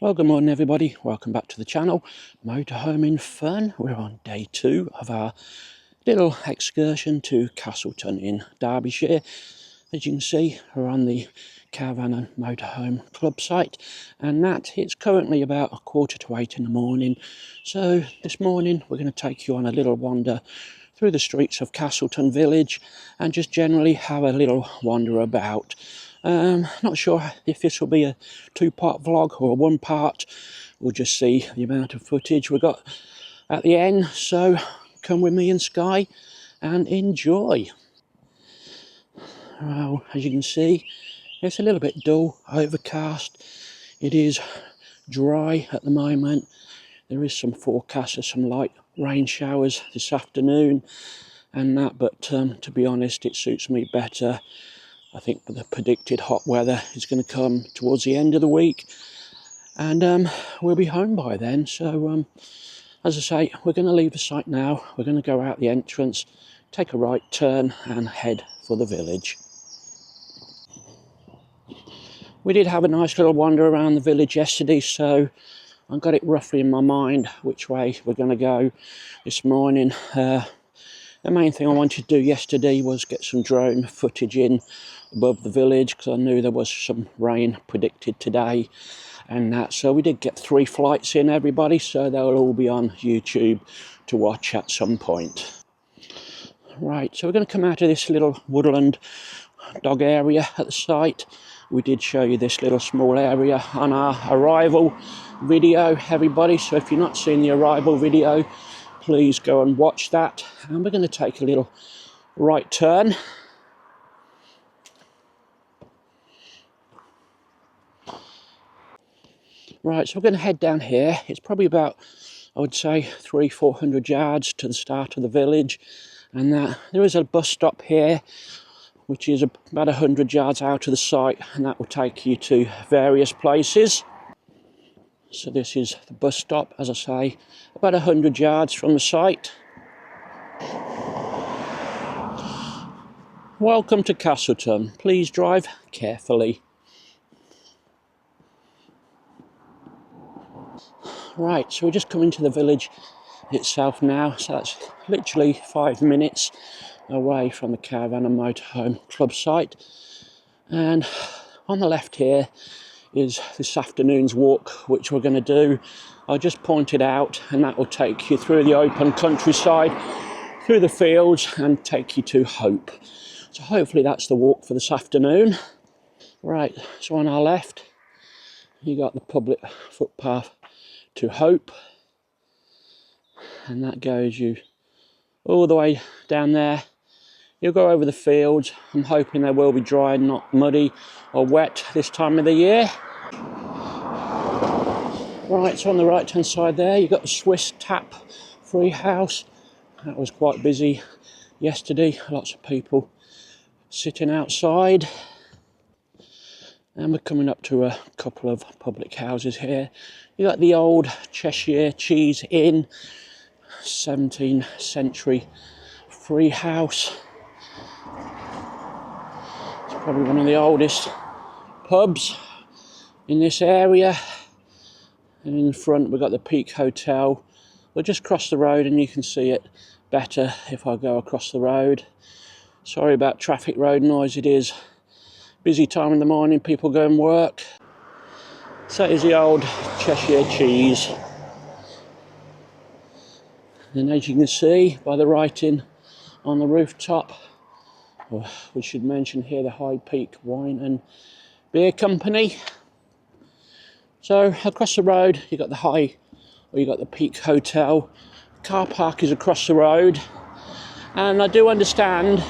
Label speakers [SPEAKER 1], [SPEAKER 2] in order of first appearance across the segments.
[SPEAKER 1] Well, good morning everybody, welcome back to the channel, Motorhoming Fun. We're on day 2 of our little excursion to Castleton in Derbyshire. As you can see, we're on the Caravan and Motorhome club site, and that it's currently about 7:45 in the morning. So this morning we're going to take you on a little wander through the streets of Castleton village and just generally have a little wander about. Not sure if this will be a 2-part vlog or a 1-part. We'll just see the amount of footage we got at the end. So come with me and Sky and enjoy. Well, as you can see, it's a little bit dull, overcast. It is dry at the moment. There is some forecast of some light rain showers this afternoon and that, but to be honest, it suits me better. I think the predicted hot weather is going to come towards the end of the week, and we'll be home by then. So as I say, we're going to leave the site now. We're going to go out the entrance, take a right turn and head for the village. We did have a nice little wander around the village yesterday, so I got it roughly in my mind which way we're going to go this morning. The main thing I wanted to do yesterday was get some drone footage in above the village, because I knew there was some rain predicted today and that. So we did get 3 flights in, everybody, so they'll all be on YouTube to watch at some point. Right, so we're going to come out of this little woodland dog area at the site. We did show you this little small area on our arrival video, everybody, so if you're not seeing the arrival video, please go and watch that. And we're going to take a little right turn. Right, so we're going to head down here. It's probably about, I would say, 300-400 yards to the start of the village, and there is a bus stop here which is about 100 yards out of the site, and that will take you to various places. So this is the bus stop, as I say, about 100 yards from the site. Welcome to Castleton. Please drive carefully. Right, so we're just coming to the village itself now, so that's literally 5 minutes away from the Caravan and Motorhome club site. And on the left here is this afternoon's walk, which we're going to do. I'll just point it out, and that will take you through the open countryside, through the fields, and take you to Hope. So hopefully that's the walk for this afternoon. Right, so on our left you got the public footpath to Hope, and that goes you all the way down there. You'll go over the fields. I'm hoping they will be dry and not muddy or wet this time of the year. Right, so on the right hand side there you've got the Swiss Tap Free House. That was quite busy yesterday, lots of people sitting outside. And we're coming up to a couple of public houses here. You got the old Cheshire Cheese Inn, 17th century free house. It's probably one of the oldest pubs in this area. And in front we've got the Peak Hotel. We'll just cross the road and you can see it better if I go across the road. Sorry about traffic road noise, it is busy time in the morning, people go and work. So is the old Cheshire Cheese. And as you can see by the writing on the rooftop, we should mention here the High Peak Wine and Beer Company. So across the road you got the Peak Hotel. Car park is across the road, and I do understand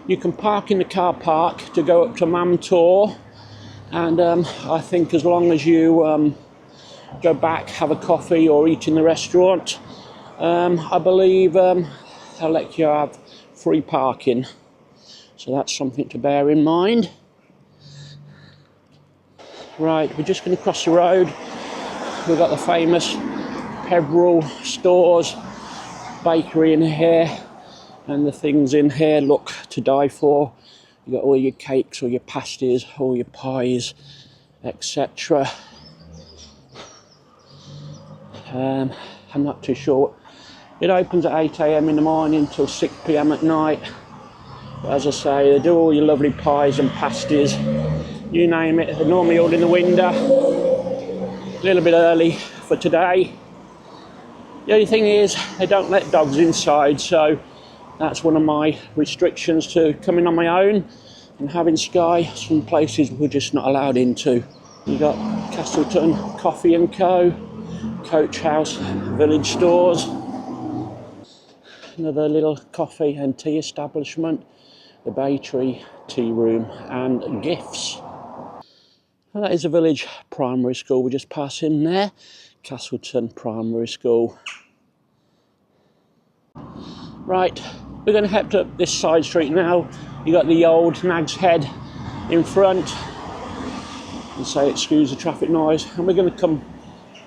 [SPEAKER 1] you can park in the car park to go up to Mam Tor, and I think as long as you go back, have a coffee or eat in the restaurant, I believe they'll let you have free parking. So that's something to bear in mind. Right, we're just going to cross the road. We've got the famous Peveril Stores bakery in here, and the things in here look to die for. You've got all your cakes, all your pasties, all your pies, etc. I'm not too sure. It opens at 8 AM in the morning till 6 PM at night. But as I say, they do all your lovely pies and pasties, you name it. They're normally all in the window. A little bit early for today. The only thing is, they don't let dogs inside, so that's one of my restrictions to coming on my own and having Sky. Some places we're just not allowed into. You got Castleton Coffee and Co, Coach House, Village Stores, another little coffee and tea establishment, the Bay Tree Tea Room and Gifts. Well, that is a village primary school. We just pass in there, Castleton Primary School. Right, we're going to head up this side street now. You got the old Nag's Head in front, and say excuse the traffic noise, and we're going to come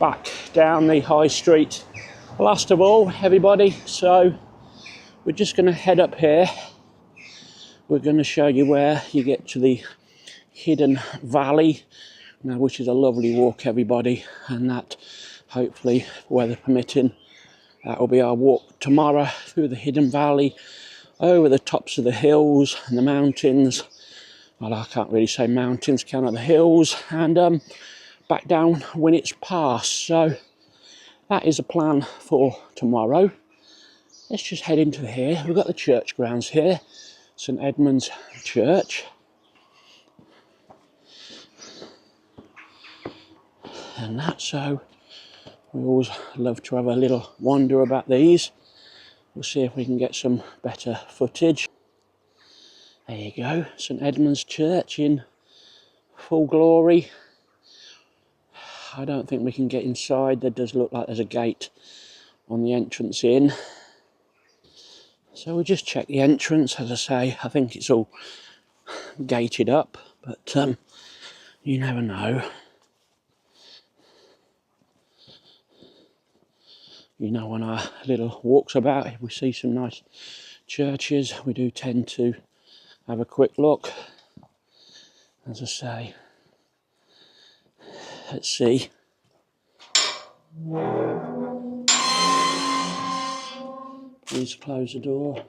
[SPEAKER 1] back down the high street last of all, everybody. So we're just going to head up here. We're going to show you where you get to the hidden valley now, which is a lovely walk, everybody, and that hopefully, weather permitting, that will be our walk tomorrow through the hidden valley, over the tops of the hills and the mountains. Well, I can't really say mountains, can I? The hills, and back down when it's past. So that is a plan for tomorrow. Let's just head into here. We've got the church grounds here, St Edmund's Church. And that, so we always love to have a little wander about these. We'll see if we can get some better footage. There you go, St Edmund's Church in full glory. I don't think we can get inside. There does look like there's a gate on the entrance in. So we'll just check the entrance. As I say, I think it's all gated up, but you never know. You know, on our little walks about, if we see some nice churches, we do tend to have a quick look. As I say, let's see. Please close the door.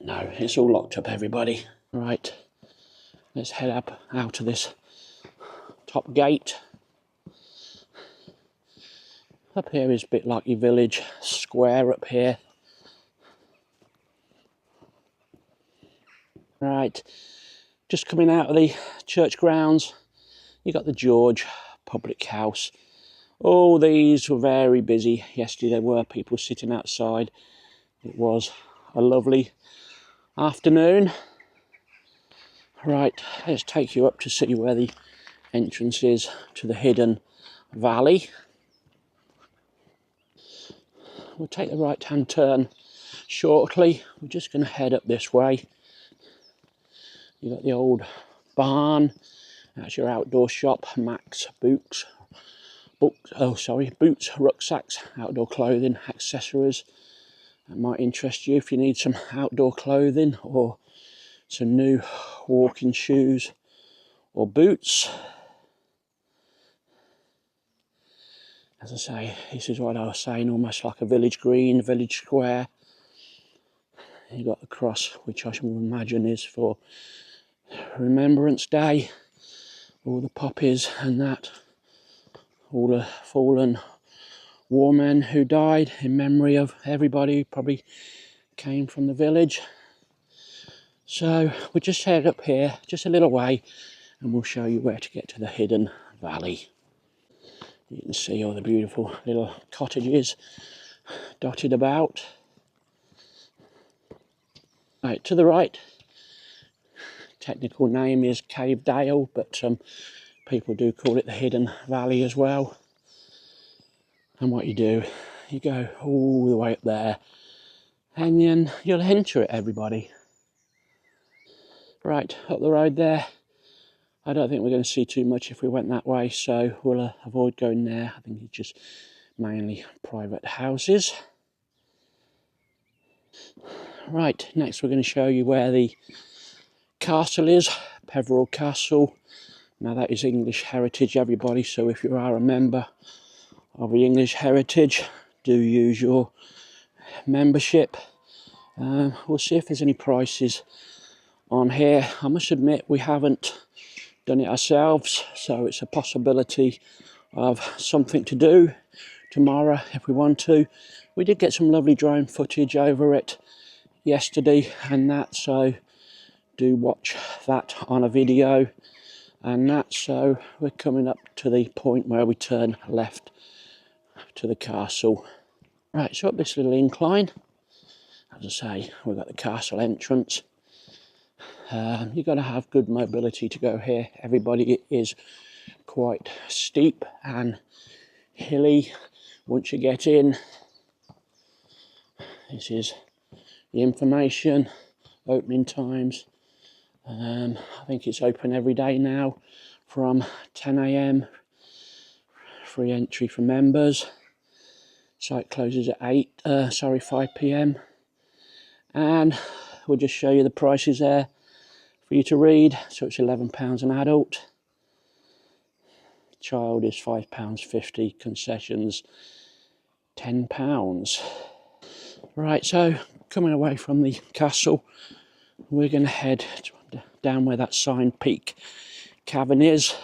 [SPEAKER 1] No, it's all locked up, everybody. Right, let's head up out of this top gate. Up here is a bit like your village square up here. Right, just coming out of the church grounds, you got the George Public House. All these were very busy yesterday. There were people sitting outside. It was a lovely afternoon. Right, let's take you up to see where the entrance is to the hidden valley. We'll take the right hand turn shortly. We're just going to head up this way. You got the old barn. That's your outdoor shop. Max Boots, rucksacks, outdoor clothing, accessories. That might interest you if you need some outdoor clothing or some new walking shoes or boots. As I say, this is what I was saying, almost like a village green, village square. You got the cross, which I should imagine is for Remembrance Day. All the poppies and that. All the fallen war men who died in memory of everybody who probably came from the village. So we'll just head up here, just a little way, and we'll show you where to get to the hidden valley. You can see all the beautiful little cottages dotted about. Right, to the right, technical name is Cave Dale, but people do call it the Hidden Valley as well. And what you do, you go all the way up there, and then you'll enter it, everybody. Right, up the road there. I don't think we're going to see too much if we went that way, so we'll avoid going there. I think it's just mainly private houses. Right, next we're going to show you where the castle is, Peveril Castle, Now that is English Heritage, everybody, so if you are a member of the English Heritage, do use your membership. We'll see if there's any prices on here. I must admit we haven't done it ourselves, so it's a possibility of something to do tomorrow if we want to. We did get some lovely drone footage over it yesterday and that, so do watch that on a video and that. So we're coming up to the point where we turn left to the castle. Right, so up this little incline, as I say, we've got the castle entrance. You've got to have good mobility to go here, everybody. It is quite steep and hilly once you get in. This is the information, opening times. I think it's open every day now from 10 AM, free entry for members. Site closes at 5 PM. And we'll just show you the prices there for you to read. So it's £11 an adult. Child is £5.50, concessions £10. Right, so coming away from the castle, we're going to head down where that sign Peak Cavern is.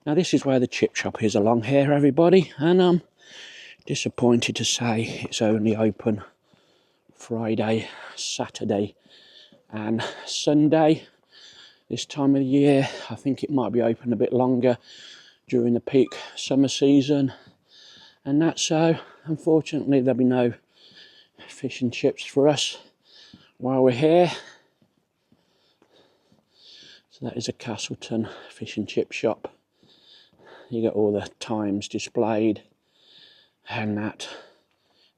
[SPEAKER 1] Now this is where the chip shop is along here, everybody, and I'm disappointed to say it's only open Friday, Saturday and Sunday this time of the year. I think it might be open a bit longer during the peak summer season and that, so unfortunately there'll be no fish and chips for us while we're here. So that is a Castleton fish and chip shop. You got all the times displayed and that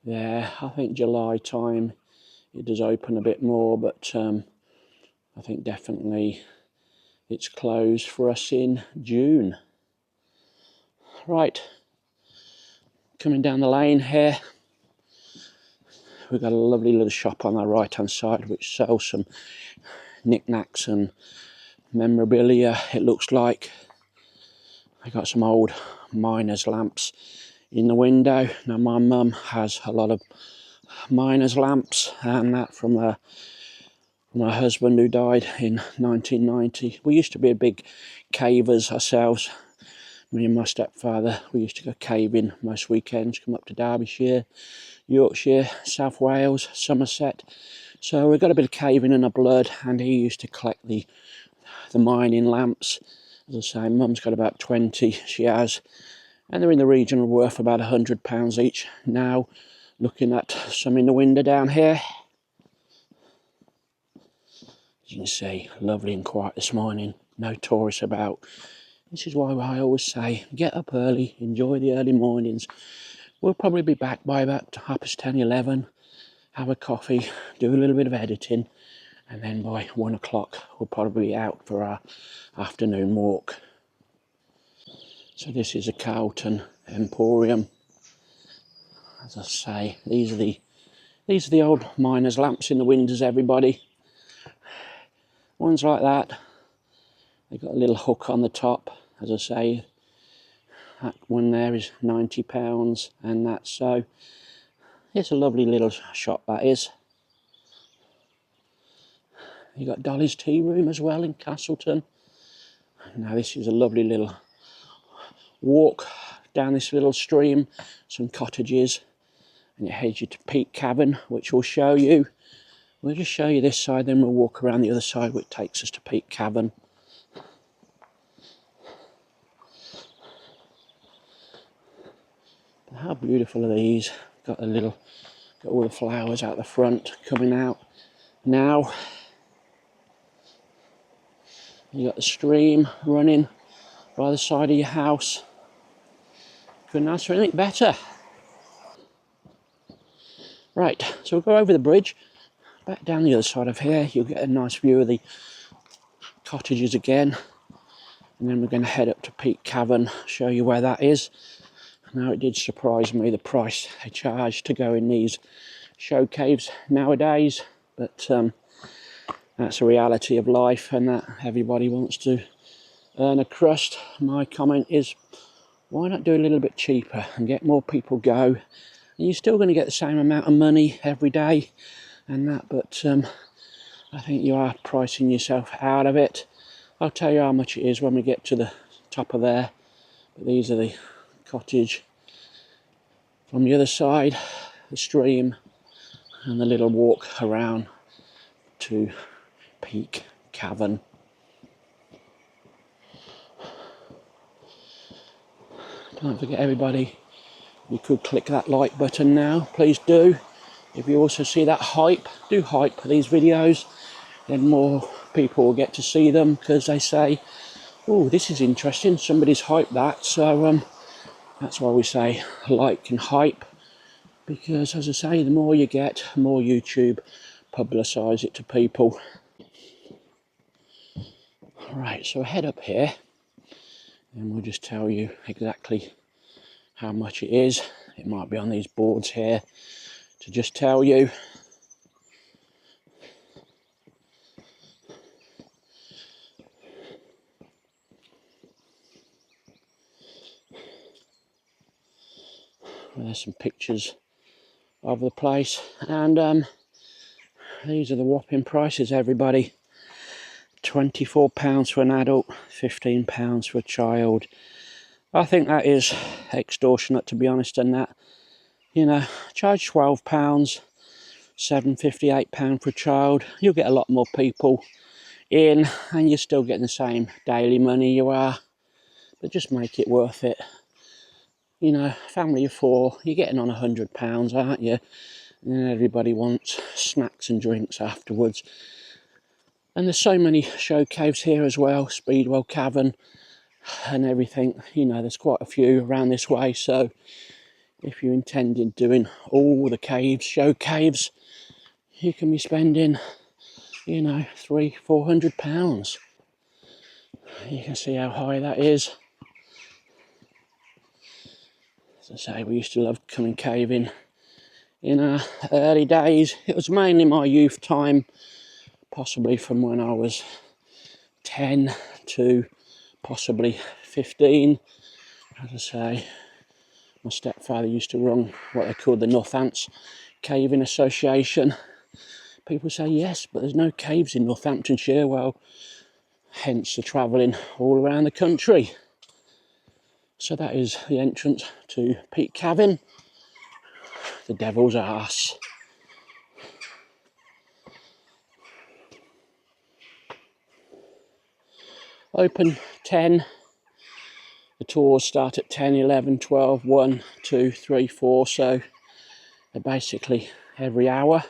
[SPEAKER 1] there. I think July time it does open a bit more, but I think definitely it's closed for us in June. Right, coming down the lane here, we've got a lovely little shop on the right hand side which sells some knickknacks and memorabilia. It looks like I got some old miners' lamps in the window. Now my mum has a lot of miners' lamps and that from her husband who died in 1990. We used to be a big cavers ourselves. Me and my stepfather, we used to go caving most weekends, come up to Derbyshire, Yorkshire, South Wales, Somerset. So we've got a bit of caving in our blood, and he used to collect the mining lamps. As I say, mum's got about 20, she has, and they're in the region of worth about £100 each now. Looking at some in the window down here. As you can see, lovely and quiet this morning, no tourists about. This is why I always say, get up early, enjoy the early mornings. We'll probably be back by about 10:30, 11, have a coffee, do a little bit of editing, and then by 1 o'clock we'll probably be out for our afternoon walk. So this is a Carlton Emporium. As I say, these are the old miners' lamps in the windows, everybody. Ones like that. They've got a little hook on the top. As I say, that one there is £90 and that, so it's a lovely little shop that is. You got Dolly's Tea Room as well in Castleton. Now this is a lovely little walk down this little stream, some cottages, and it heads you to Peak Cavern, which we'll show you. We'll just show you this side, then we'll walk around the other side, which takes us to Peak Cavern. How beautiful are these? Got all the flowers out the front coming out now. You got the stream running by the side of your house. Couldn't ask for anything better. Right, so we'll go over the bridge, back down the other side of here. You'll get a nice view of the cottages again, and then we're going to head up to Peak Cavern, show you where that is. Now it did surprise me, the price they charge to go in these show caves nowadays, but that's a reality of life, and that everybody wants to earn a crust, my comment is, why not do a little bit cheaper and get more people go? And you're still going to get the same amount of money every day and that, but I think you are pricing yourself out of it. I'll tell you how much it is when we get to the top of there. But these are the cottage from the other side, the stream, and the little walk around to Peak Cavern. Don't forget, everybody, you could click that like button now, please do. If you also see that hype, do hype these videos, then more people will get to see them, because they say, oh, this is interesting, somebody's hyped that. So that's why we say like and hype, because as I say, the more you get, the more YouTube publicise it to people. Right, so head up here and we'll just tell you exactly how much it is. It might be on these boards here to just tell you. There's some pictures of the place, and these are the whopping prices, everybody. £24 for an adult, £15 for a child. I think that is extortionate, to be honest, and that, you know, charge £12, £7.50, £8 for a child. You'll get a lot more people in and you're still getting the same daily money you are, but just make it worth it. You know, family of four, you're getting on £100, aren't you? And then everybody wants snacks and drinks afterwards. And there's so many show caves here as well, Speedwell Cavern and everything. You know, there's quite a few around this way, so if you're intending doing all the caves, show caves, you can be spending, you know, £300-400. You can see how high that is. As I say, we used to love coming caving in our early days. It was mainly my youth time, possibly from when I was 10 to possibly 15. As I say, my stepfather used to run what they called the Northants Caving Association. People say, yes, but there's no caves in Northamptonshire. Well, hence the travelling all around the country. So that is the entrance to Peak Cavern, the Devil's Arse. Open 10. The tours start at 10, 11, 12, 1, 2, 3, 4. So they're basically every hour.